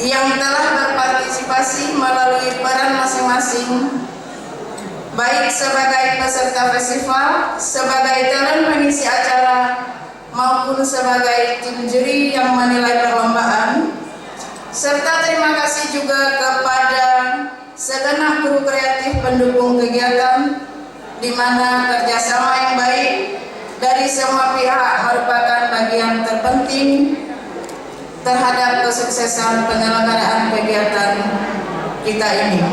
yang telah berpartisipasi melalui peran masing-masing, baik sebagai peserta festival, sebagai talent pengisi acara, maupun sebagai tim juri yang menilai perlombaan. Serta terima kasih juga kepada segenap kru kreatif pendukung kegiatan, di mana kerjasama yang baik dari semua pihak merupakan bagian terpenting terhadap kesuksesan penyelenggaraan kegiatan kita ini.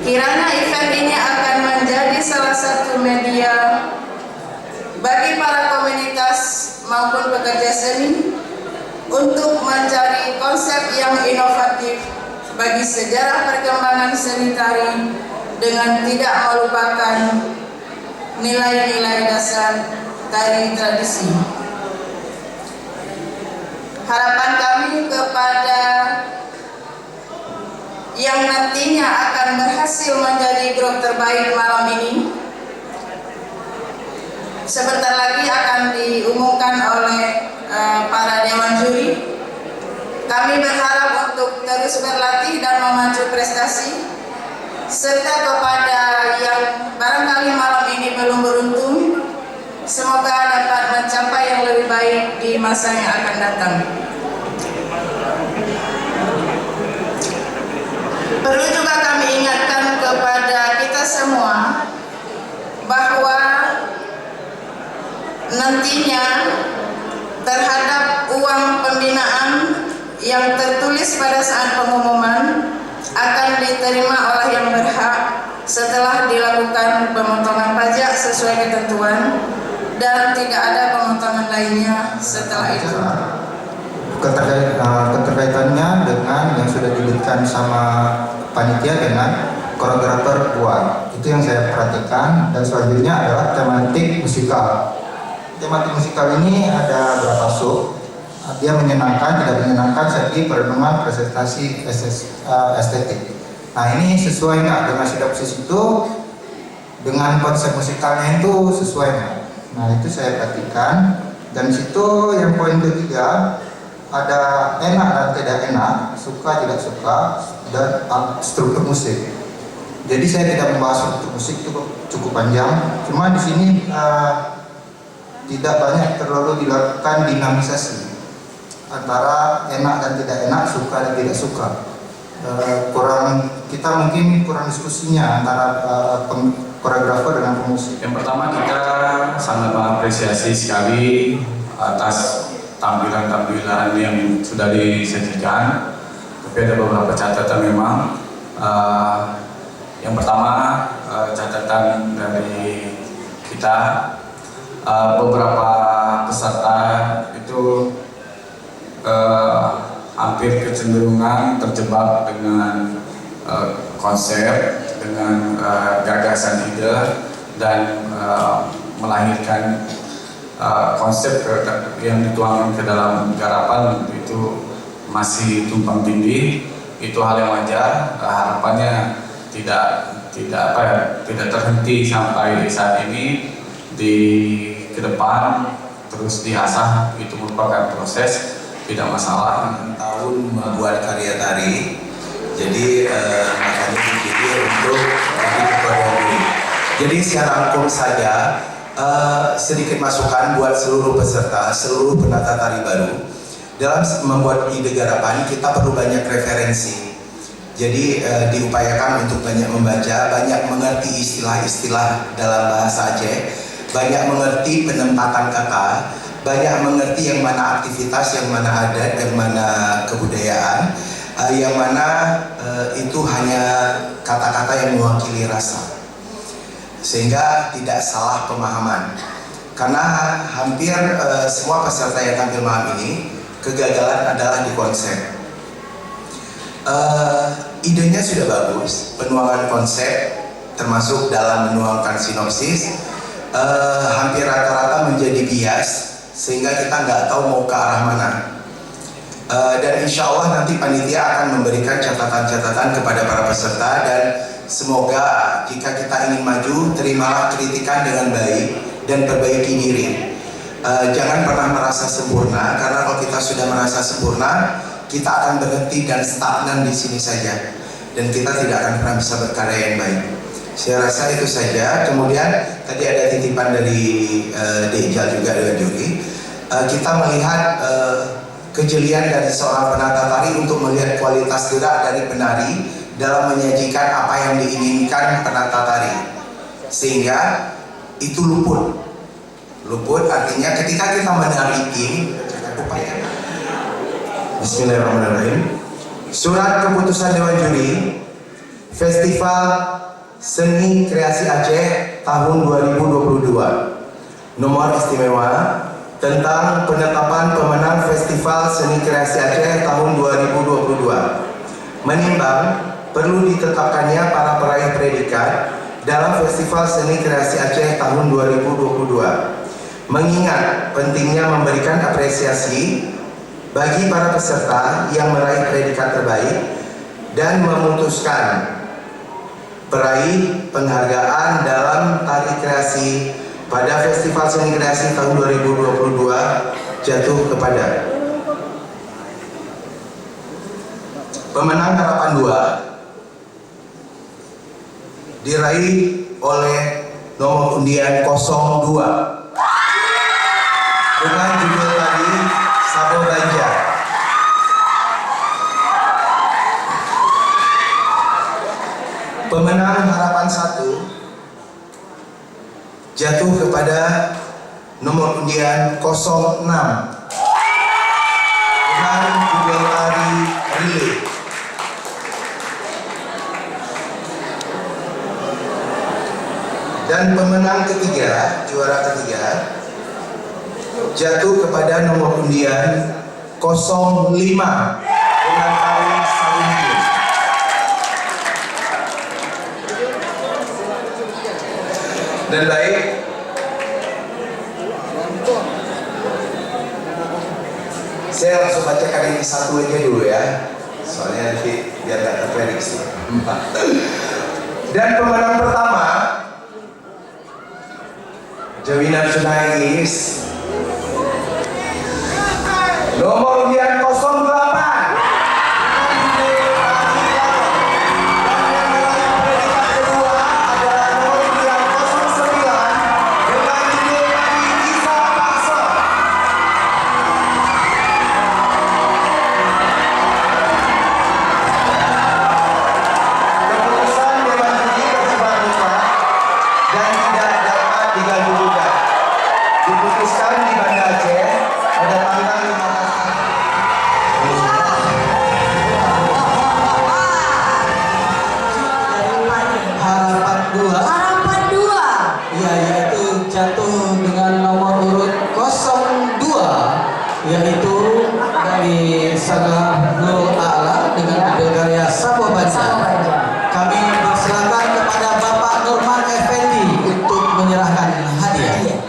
Kiranya event ini akan menjadi salah satu media bagi para komunitas maupun pekerja seni untuk mencari konsep yang inovatif bagi sejarah perkembangan seni tari dengan tidak melupakan nilai-nilai dasar tari tradisi. Harapan kami kepada yang nantinya akan berhasil menjadi grup terbaik malam ini, sebentar lagi akan diumumkan oleh para dewan juri. Kami berharap untuk terus berlatih dan memacu prestasi, serta kepada yang barangkali malam ini belum beruntung, semoga dapat mencapai yang lebih baik di masa yang akan datang. Perlu juga kami ingatkan kepada kita semua bahwa nantinya terhadap uang pembinaan yang tertulis pada saat pengumuman akan diterima oleh yang berhak setelah dilakukan pemotongan pajak sesuai ketentuan, dan tidak ada pemotongan lainnya setelah itu. Keterkaitannya dengan yang sudah diberikan sama panitia dengan koreografer buat, itu yang saya perhatikan. Dan selanjutnya adalah tematik musikal. Tematik musikal ini ada berapa sub. Dia menyenangkan, tidak menyenangkan, segi perenungan, presentasi, estetik. Nah, ini sesuai nggak dengan sinopsis itu, dengan konsep musikalnya itu sesuai nggak? Nah, itu saya perhatikan. Dan situ yang poin ketiga ada enak dan tidak enak, suka tidak suka, dan struktur musik. Jadi saya tidak membahas struktur musik, cukup panjang. Cuma di sini tidak banyak terlalu dilakukan dinamisasi antara enak dan tidak enak, suka dan tidak suka. Kita mungkin kurang diskusinya antara koreografer dengan pemusik. Yang pertama, kita sangat mengapresiasi sekali atas tampilan-tampilan yang sudah disajikan. Tapi ada beberapa catatan memang. Yang pertama, catatan dari kita, beberapa peserta itu hampir kecenderungan terjebak dengan konsep, dengan gagasan ide, dan melahirkan konsep yang dituangkan ke dalam garapan itu masih tumpang tindih. Itu hal yang wajar. Harapannya tidak terhenti sampai saat ini, di ke depan terus diasah. Itu merupakan proses, tidak masalah. Tahun membuat karya tari, jadi makanya dipilih untuk tari koreografi. Jadi secara rangkum saja, sedikit masukan buat seluruh peserta, seluruh penata tari baru. Dalam membuat ide garapan, kita perlu banyak referensi. Jadi diupayakan untuk banyak membaca, banyak mengerti istilah-istilah dalam bahasa Aceh, banyak mengerti penempatan kata, banyak mengerti yang mana aktivitas, yang mana adat, yang mana kebudayaan, yang mana itu hanya kata-kata yang mewakili rasa, sehingga tidak salah pemahaman. Karena hampir semua peserta yang tampil malam ini, kegagalan adalah di konsep. Idenya sudah bagus, penuangan konsep termasuk dalam menuangkan sinopsis hampir rata-rata menjadi bias, sehingga kita nggak tahu mau ke arah mana. Dan insya Allah nanti panitia akan memberikan catatan-catatan kepada para peserta, dan semoga jika kita ingin maju, terimalah kritikan dengan baik dan perbaiki diri. Jangan pernah merasa sempurna, karena kalau kita sudah merasa sempurna, kita akan berhenti dan stagnan di sini saja, dan kita tidak akan pernah bisa berkarya yang baik. Saya rasa itu saja. Kemudian tadi ada titipan dari Dejal juga dengan juri. Kita melihat kejelian dari seorang penata tari untuk melihat kualitas gerak dari penari dalam menyajikan apa yang diinginkan penata tari, sehingga itu luput artinya ketika kita menari ini upaya. Bismillahirrahmanirrahim. Surat keputusan Dewan Juri Festival Seni Kreasi Aceh tahun 2022, nomor istimewa tentang penetapan pemenang Festival Seni Kreasi Aceh tahun 2022, menimbang perlu ditetapkannya para peraih predikat dalam Festival Seni Kreasi Aceh tahun 2022, mengingat pentingnya memberikan apresiasi bagi para peserta yang meraih predikat terbaik dan memutuskan peraih penghargaan dalam tari kreasi pada Festival Seni Kreasi tahun 2022 jatuh kepada pemenang harapan 2 diraih oleh nomor undian 02 dengan judul tadi Sabo Banja. Pemenang harapan 1 jatuh kepada nomor undian 06 dengan judul tari Relay. Dan pemenang ketiga, juara ketiga, jatuh kepada nomor undian 05 dengan tari Salungi. Dan baik, saya langsung bacakan ini satu aja dulu ya, soalnya nanti biar gak terprediksi. Dan pemenang pertama Jawina Sunais nomor undian 08. Diputuskan di Banda Aceh pada tanggal 15 Harapan 2. Harapan 2. Ya, yaitu jatuh dengan nomor urut 02, yaitu dari Salah Nurul A'la dengan judul karya Sabo Banja. Kami persilakan kepada Bapak Nurman Effendi untuk menyerahkan hadiah.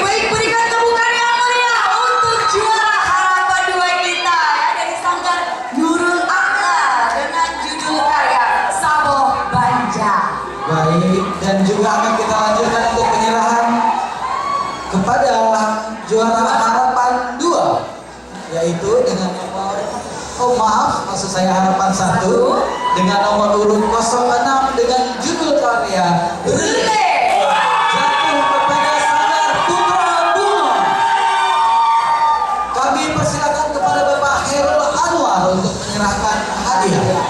Baik, berikan tepukan yang meriah untuk juara harapan 2 kita ya, dari Sanggar Nurul A'la dengan judul karya Sabo Banja. Baik, dan juga akan kita lanjutkan untuk penyerahan kepada juara harapan 2, yaitu dengan nomor, maksud saya harapan 1 dengan nomor urut 06 dengan judul karya Relay. jatuh kepada Sanggar Putra Bunga. Kami persilakan kepada Bapak Herul Anwar untuk menyerahkan hadiah.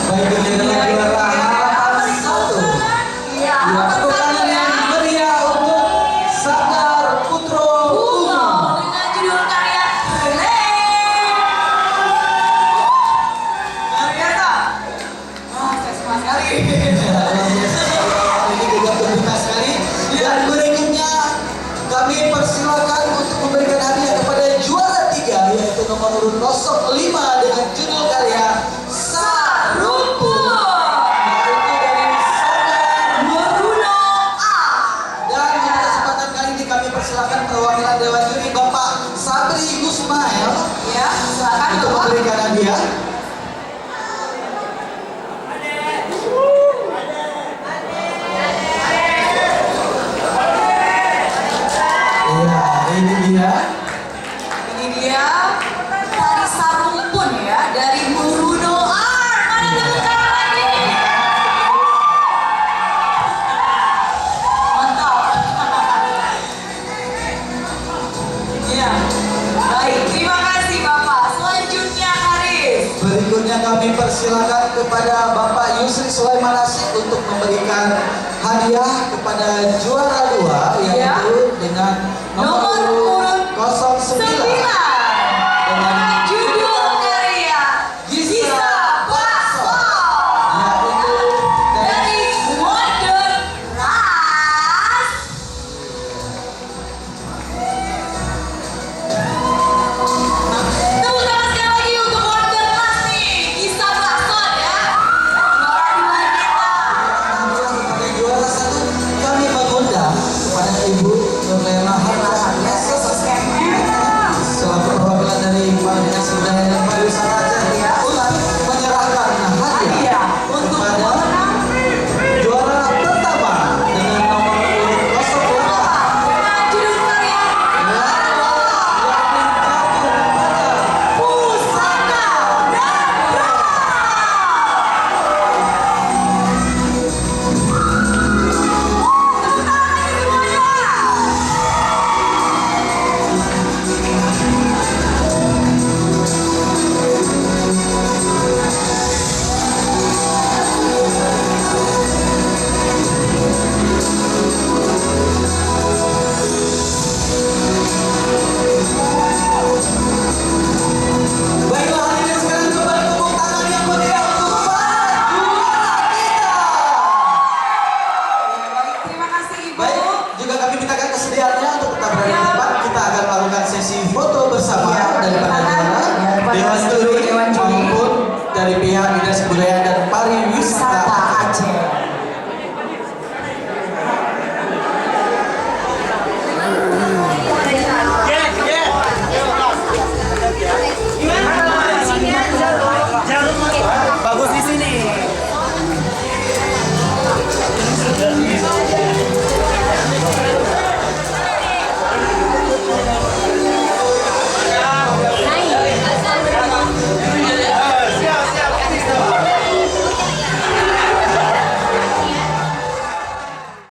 Baik, ini adalah juara harapan 1. Iya, Ya, tepuk tangan yang meriah untuk Sanggar Putra Bunga. dengan judul karya Relay. Luar biasa. Saya suka sekali. Ini juga berguna sekali. Dan berikutnya kami persilakan untuk memberikan hadiah kepada juara 3, yaitu nomor urut 05 dengan judul karya Sarumput. Yaitu dari Sanggar Bruno A. Dan pada kesempatan kali ini kami persilakan Sulaiman Asik untuk memberikan hadiah kepada juara 2 yaitu dengan Nomor urut